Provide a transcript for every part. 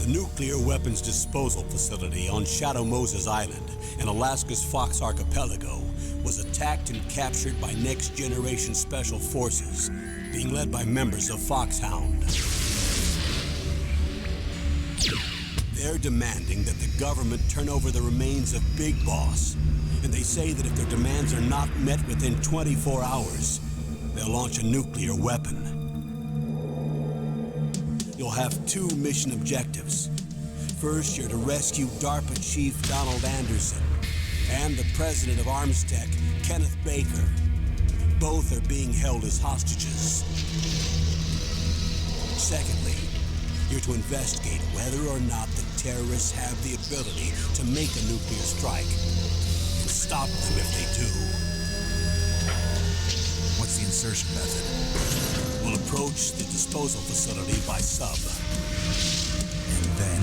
The nuclear weapons disposal facility on Shadow Moses Island in Alaska's Fox Archipelago was attacked and captured by next-generation special forces, being led by members of Foxhound. They're demanding that the government turn over the remains of Big Boss, and they say that if their demands are not met within 24 hours, they'll launch a nuclear weapon. You'll have two mission objectives. First, you're to rescue DARPA Chief Donald Anderson and the president of Armstech, Kenneth Baker. Both are being held as hostages. Secondly, you're to investigate whether or not the terrorists have the ability to make a nuclear strike and stop them if they do. What's the insertion method? We'll approach the disposal facility by sub. And then?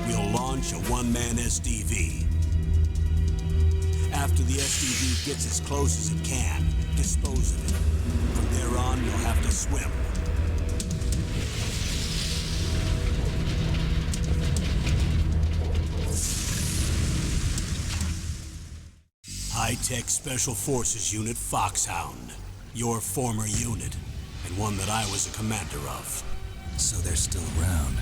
We'll launch a one-man SDV. After the SDV gets as close as it can, dispose of it. From there on, you'll have to swim. High-Tech Special Forces Unit Foxhound. Your former unit, and one that I was a commander of. So they're still around.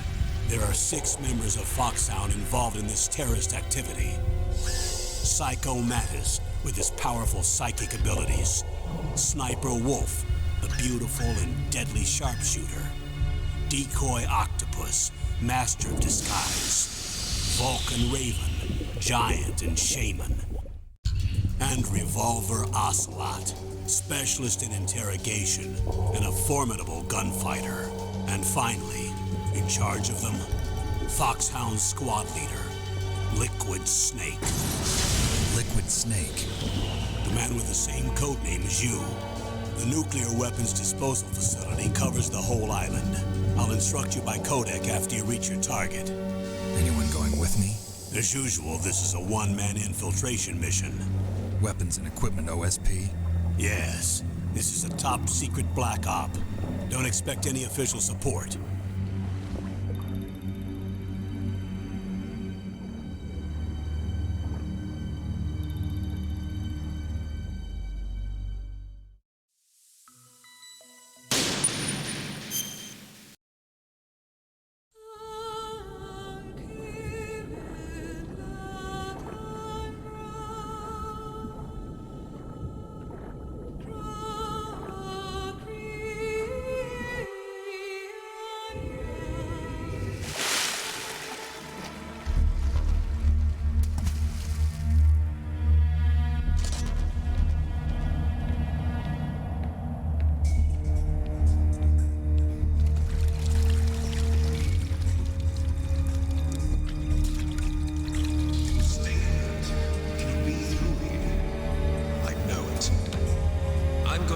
There are 6 members of Foxhound involved in this terrorist activity. Psycho Mattis, with his powerful psychic abilities. Sniper Wolf, the beautiful and deadly sharpshooter. Decoy Octopus, master of disguise. Vulcan Raven, giant and shaman. And Revolver Ocelot, specialist in interrogation and a formidable gunfighter. And finally, in charge of them, Foxhound's squad leader, Liquid Snake. Liquid Snake? The man with the same codename as you. The nuclear weapons disposal facility covers the whole island. I'll instruct you by codec after you reach your target. Anyone going with me? As usual, this is a one-man infiltration mission. Weapons and equipment OSP? Yes. This is a top-secret black op. Don't expect any official support.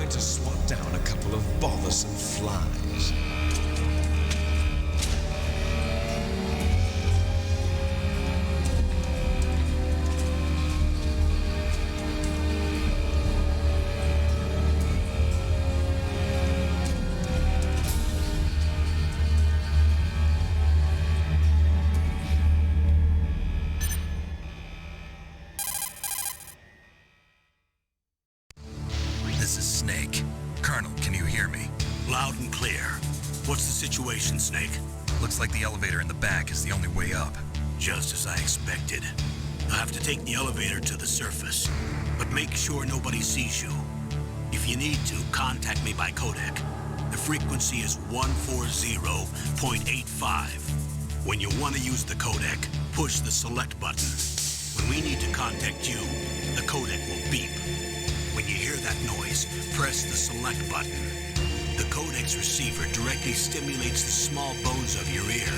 To swat down a couple of bothersome flies. This is Snake. Colonel, can you hear me? Loud and clear. What's the situation, Snake? Looks like the elevator in the back is the only way up. Just as I expected. I'll have to take the elevator to the surface, but make sure nobody sees you. If you need to, contact me by codec. The frequency is 140.85. When you want to use the codec, push the select button. When we need to contact you, the codec will beep. When you hear that noise, press the select button. The codec's receiver directly stimulates the small bones of your ear.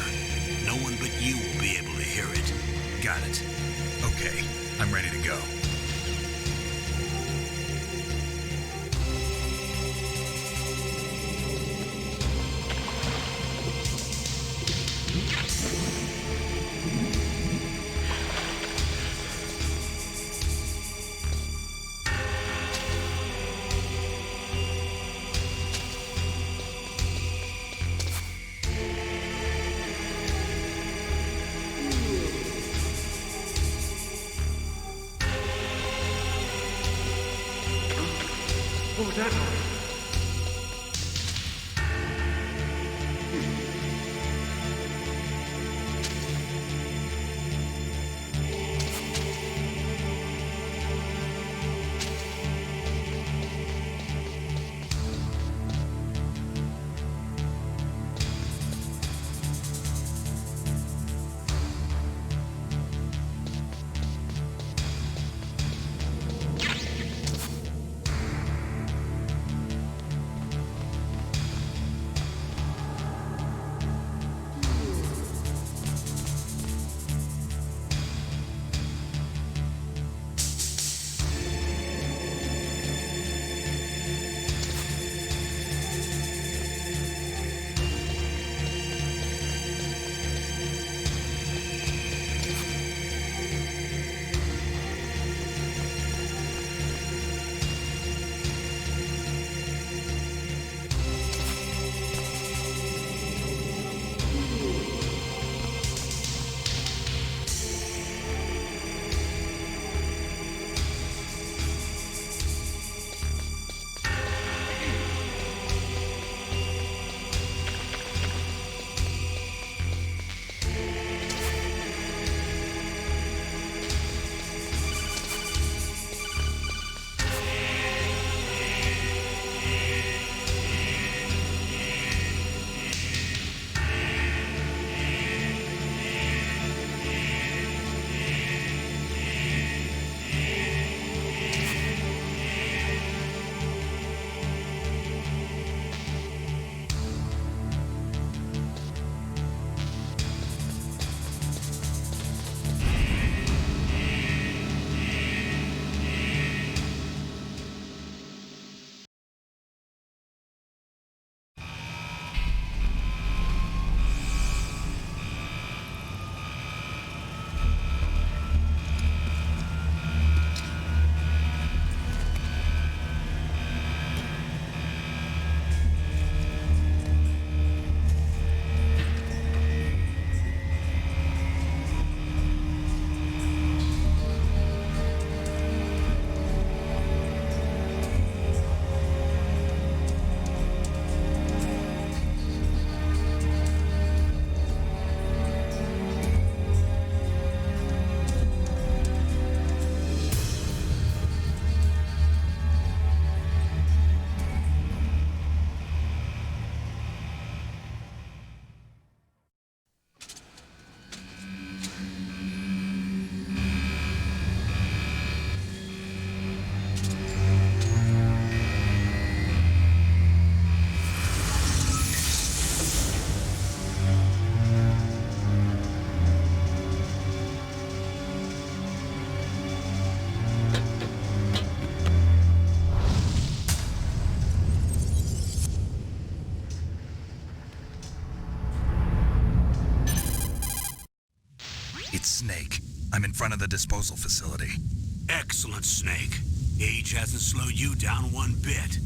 No one but you will be able to hear it. Got it. Okay, I'm ready to go. deadline. It's Snake. I'm in front of the disposal facility. Excellent, Snake. Age hasn't slowed you down one bit.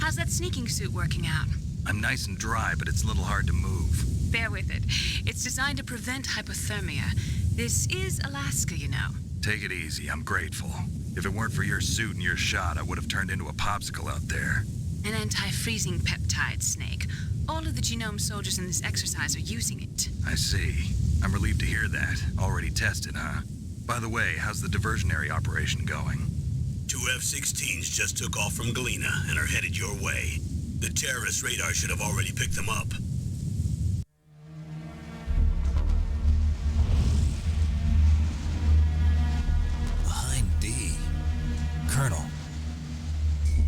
How's that sneaking suit working out? I'm nice and dry, but it's a little hard to move. Bear with it. It's designed to prevent hypothermia. This is Alaska, you know. Take it easy, I'm grateful. If it weren't for your suit and your shot, I would have turned into a popsicle out there. An anti-freezing peptide, Snake. All of the genome soldiers in this exercise are using it. I see. I'm relieved to hear that. Already tested, huh? By the way, how's the diversionary operation going? 2 F-16s just took off from Galena and are headed your way. The terrorist radar should have already picked them up. Behind D. Colonel,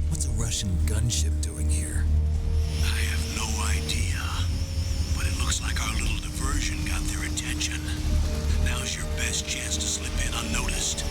what's a Russian gunship doing here? I have no idea, but it looks like our little diversion got their attention. Now's your best chance to slip in unnoticed.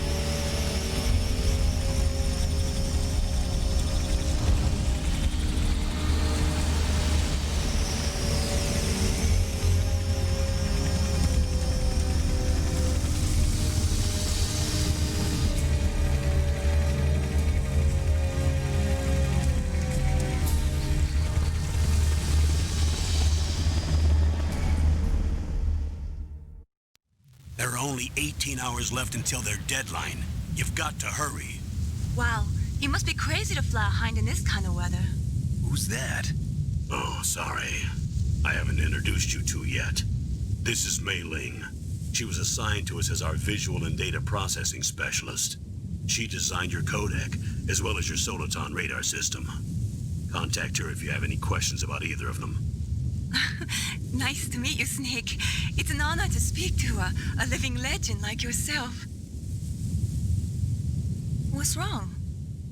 There are only 18 hours left until their deadline. You've got to hurry. Wow, You must be crazy to fly a hind in this kind of weather. Who's that? Oh, sorry. I haven't introduced you two yet. This is Mei Ling. She was assigned to us as our visual and data processing specialist. She designed your codec, as well as your Soliton radar system. Contact her if you have any questions about either of them. Nice to meet you, Snake. It's an honor to speak to a living legend like yourself. What's wrong?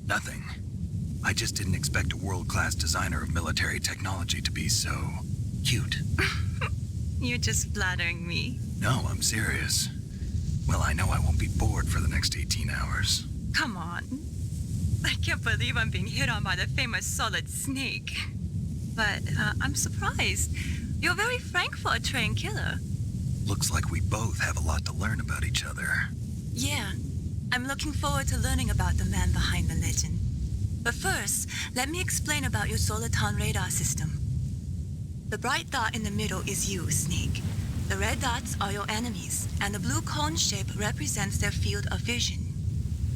Nothing. I just didn't expect a world-class designer of military technology to be so cute. You're just flattering me. No, I'm serious. Well, I know I won't be bored for the next 18 hours. Come on. I can't believe I'm being hit on by the famous Solid Snake. But I'm surprised. You're very frank for a trained killer. Looks like we both have a lot to learn about each other. Yeah. I'm looking forward to learning about the man behind the legend. But first, let me explain about your Soliton radar system. The bright dot in the middle is you, Snake. The red dots are your enemies, and the blue cone shape represents their field of vision.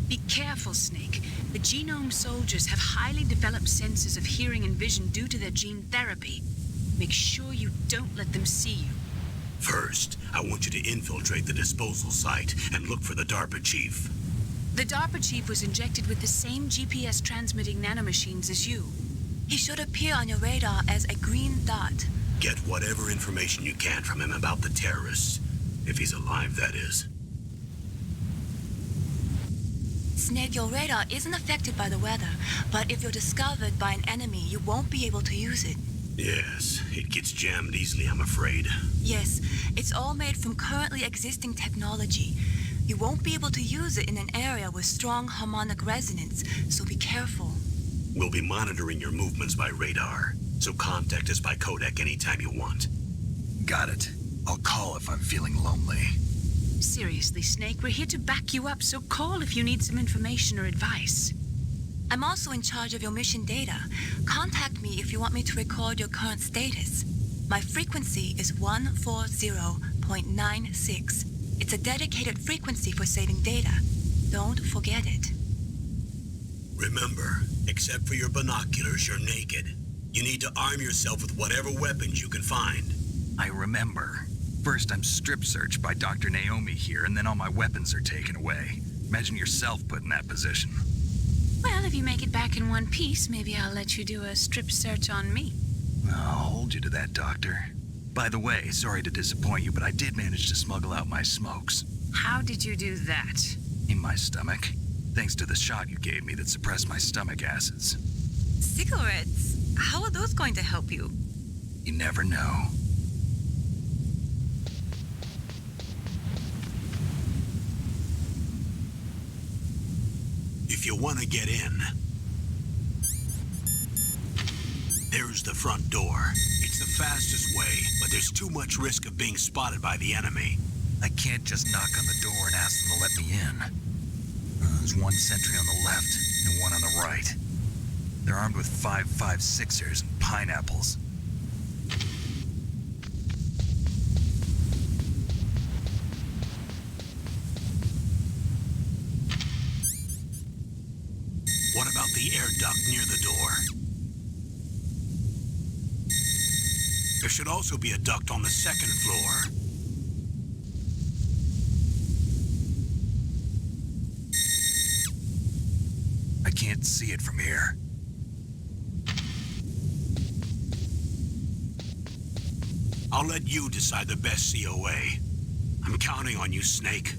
Be careful, Snake. The genome soldiers have highly developed senses of hearing and vision due to their gene therapy. Make sure you don't let them see you. First, I want you to infiltrate the disposal site and look for the DARPA chief. The DARPA chief was injected with the same GPS transmitting nanomachines as you. He should appear on your radar as a green dot. Get whatever information you can from him about the terrorists. If he's alive, that is. Snake, your radar isn't affected by the weather, but if you're discovered by an enemy, you won't be able to use it. Yes, it gets jammed easily, I'm afraid. Yes, it's all made from currently existing technology. You won't be able to use it in an area with strong harmonic resonance, so be careful. We'll be monitoring your movements by radar, so contact us by codec anytime you want. Got it. I'll call if I'm feeling lonely. Seriously, Snake, we're here to back you up, so call if you need some information or advice. I'm also in charge of your mission data. Contact me if you want me to record your current status. My frequency is 140.96. It's a dedicated frequency for saving data. Don't forget it. Remember, except for your binoculars, you're naked. You need to arm yourself with whatever weapons you can find. I remember. First, I'm strip searched by Dr. Naomi here, and then all my weapons are taken away. Imagine yourself put in that position. Well, if you make it back in one piece, maybe I'll let you do a strip search on me. I'll hold you to that, Doctor. By the way, sorry to disappoint you, but I did manage to smuggle out my smokes. How did you do that? In my stomach. Thanks to the shot you gave me that suppressed my stomach acids. Cigarettes? How are those going to help you? You never know. If you want to get in, there's the front door. It's the fastest way, but there's too much risk of being spotted by the enemy. I can't just knock on the door and ask them to let me in. There's one sentry on the left and one on the right. They're armed with 5.56ers and pineapples. What about the air duct near the door? There should also be a duct on the second floor. I can't see it from here. I'll let you decide the best COA. I'm counting on you, Snake.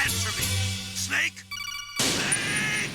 Answer me! Snake! Snake!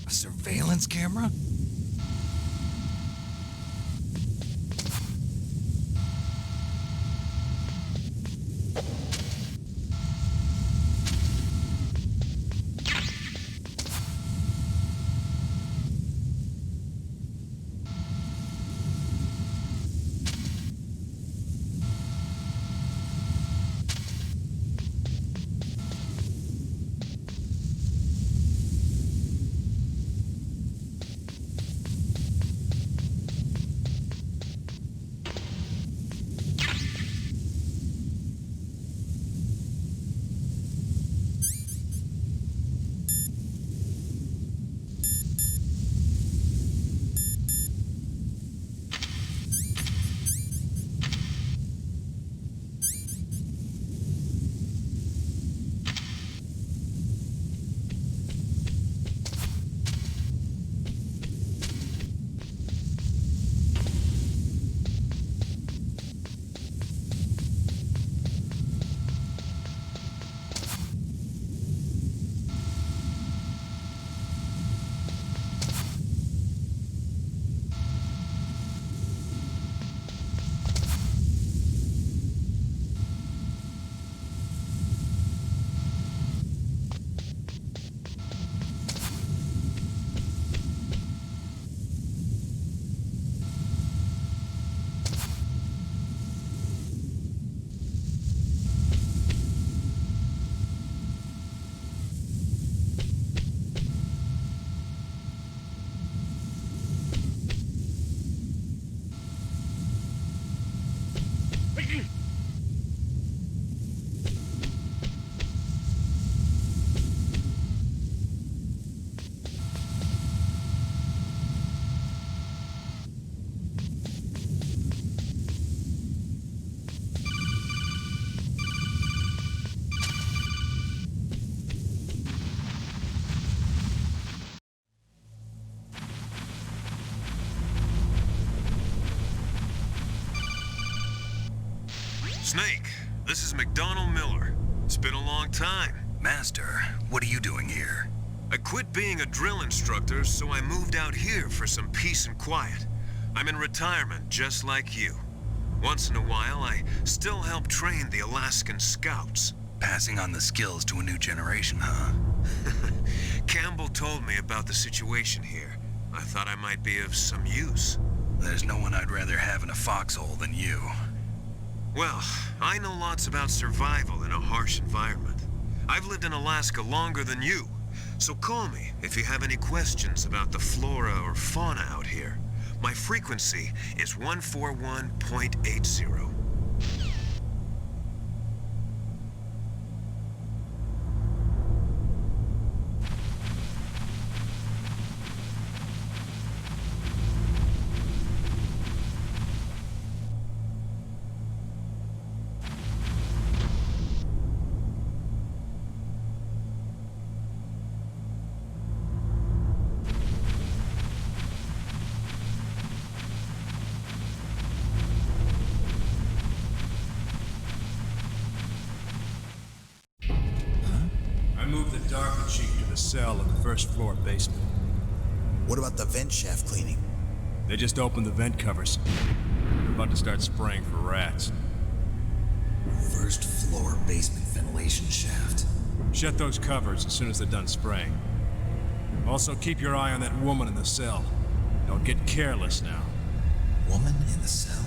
A surveillance camera? Snake, this is McDonald Miller. It's been a long time. Master, what are you doing here? I quit being a drill instructor, so I moved out here for some peace and quiet. I'm in retirement, just like you. Once in a while, I still help train the Alaskan Scouts. Passing on the skills to a new generation, huh? Campbell told me about the situation here. I thought I might be of some use. There's no one I'd rather have in a foxhole than you. Well, I know lots about survival in a harsh environment. I've lived in Alaska longer than you, so call me if you have any questions about the flora or fauna out here. My frequency is 141.80. the Dark Chief to the cell in the first floor basement. What about the vent shaft cleaning? They just opened the vent covers. They're about to start spraying for rats. First floor basement ventilation shaft. Shut those covers as soon as they're done spraying. Also, keep your eye on that woman in the cell. Don't get careless now. Woman in the cell?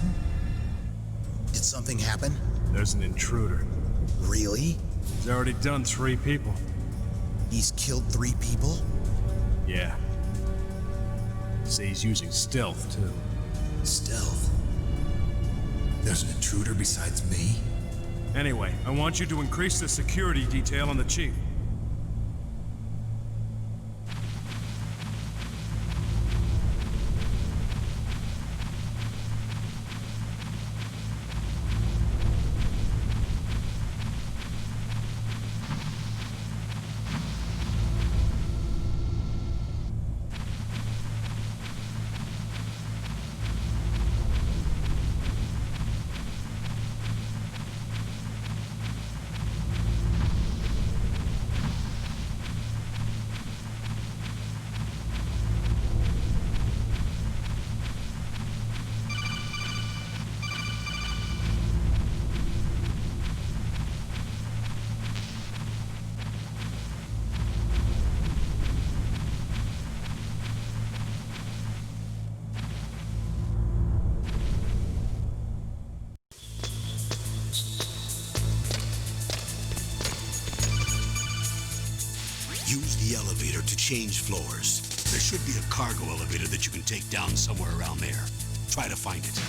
Did something happen? There's an intruder. Really? He's already done 3 people. He's killed 3 people? Yeah. Say he's using stealth, too. Stealth? There's an intruder besides me? Anyway, I want you to increase the security detail on the Chief. Use the elevator to change floors. There should be a cargo elevator that you can take down somewhere around there. Try to find it.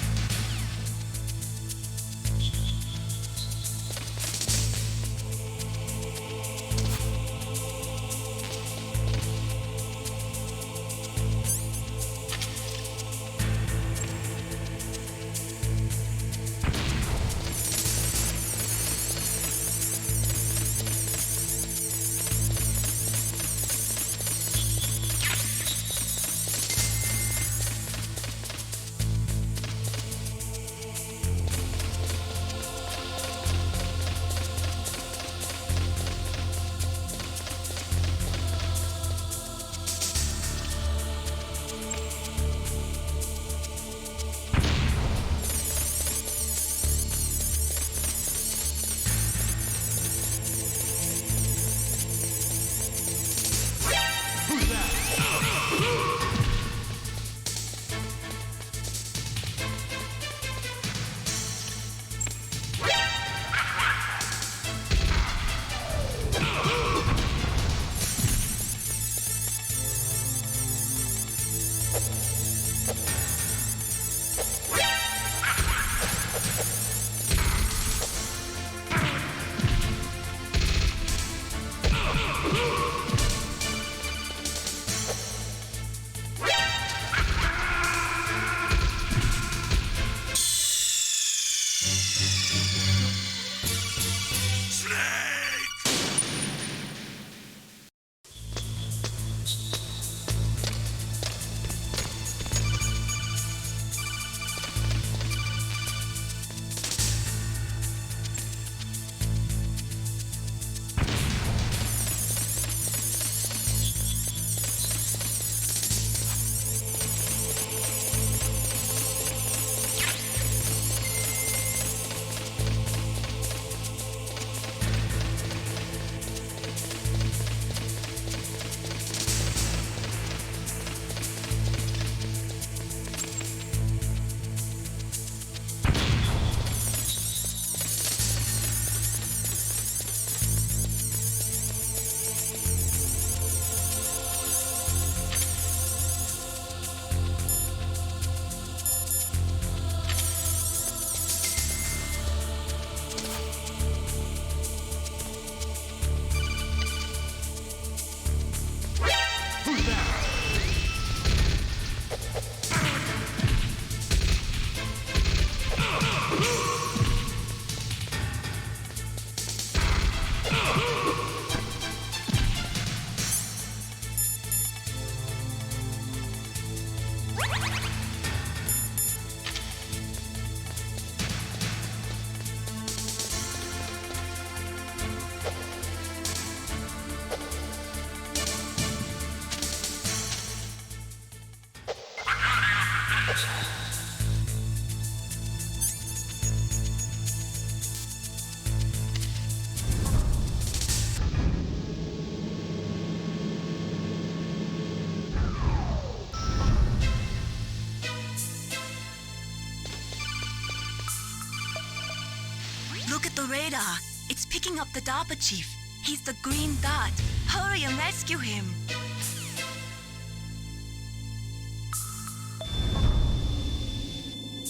The radar. It's picking up the DARPA chief. He's the green dot. Hurry and rescue him.